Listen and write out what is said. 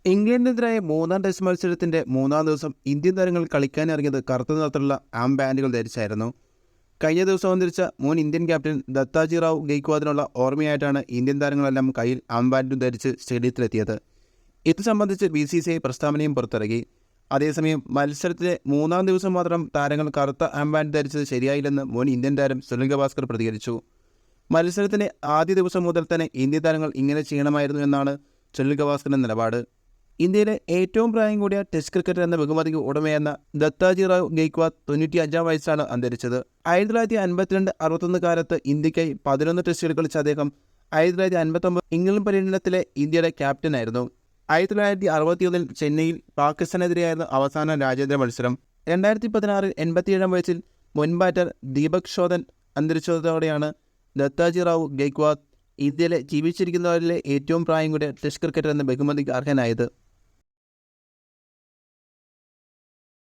ഇംഗ്ലണ്ടിനെതിരായ മൂന്നാം ടെസ്റ്റ് മത്സരത്തിന്റെ മൂന്നാം ദിവസം ഇന്ത്യൻ താരങ്ങൾ കളിക്കാനിറങ്ങിയത് കറുത്ത നിറത്തിലുള്ള ആം ബാൻഡുകൾ ധരിച്ചായിരുന്നു. കഴിഞ്ഞ ദിവസം അന്തരിച്ച മുൻ ഇന്ത്യൻ ക്യാപ്റ്റൻ ദത്താജി റാവു ഗെയ്ക്വാദിനുള്ള ഓർമ്മയായിട്ടാണ് ഇന്ത്യൻ താരങ്ങളെല്ലാം കയ്യിൽ ആം ബാൻഡും ധരിച്ച് സ്റ്റേഡിയത്തിലെത്തിയത്. ഇത് സംബന്ധിച്ച് BCCI പ്രസ്താവനയും പുറത്തിറക്കി. അതേസമയം മത്സരത്തിലെ മൂന്നാം ദിവസം മാത്രം താരങ്ങൾ കറുത്ത ആം ബാൻഡ് ധരിച്ചത് ശരിയായില്ലെന്ന് മുൻ ഇന്ത്യൻ താരം സുനിൽ ഗവാസ്കർ പ്രതികരിച്ചു. മത്സരത്തിന്റെ ആദ്യ ദിവസം മുതൽ തന്നെ ഇന്ത്യൻ താരങ്ങൾ ഇങ്ങനെ ചെയ്യണമായിരുന്നു എന്നാണ് സുനിൽ ഗവാസ്കറിന്റെ നിലപാട്. ഇന്ത്യയിലെ ഏറ്റവും പ്രായം കൂടിയ ടെസ്റ്റ് ക്രിക്കറ്റർ എന്ന ബഹുമതിക്ക് ഉടമയെന്ന ദത്താജി റാവു ഗെയ്ക്വാദ് 95 വയസ്സാണ് അന്തരിച്ചത്. 1952-61 കാലത്ത് ഇന്ത്യയ്ക്കായി 11 ടെസ്റ്റുകൾ കളിച്ച അദ്ദേഹം 1959 ഇംഗ്ലണ്ട് പര്യടനത്തിലെ ഇന്ത്യയുടെ ക്യാപ്റ്റനായിരുന്നു. 1961 ചെന്നൈയിൽ പാകിസ്ഥാനെതിരെയായിരുന്നു അവസാന രാജ്യാന്തര മത്സരം. 2016 87 വയസ്സിൽ മുൻ ബാറ്റർ ദീപക് ശോധൻ അന്തരിച്ചതോടെയാണ് ദത്താജി റാവു ഗെയ്ക്വാദ് ഇന്ത്യയിലെ ജീവിച്ചിരിക്കുന്നവരിലെ ഏറ്റവും പ്രായം കൂടിയ ടെസ്റ്റ് ക്രിക്കറ്റർ എന്ന ബഹുമതിക്ക് അർഹനായത്.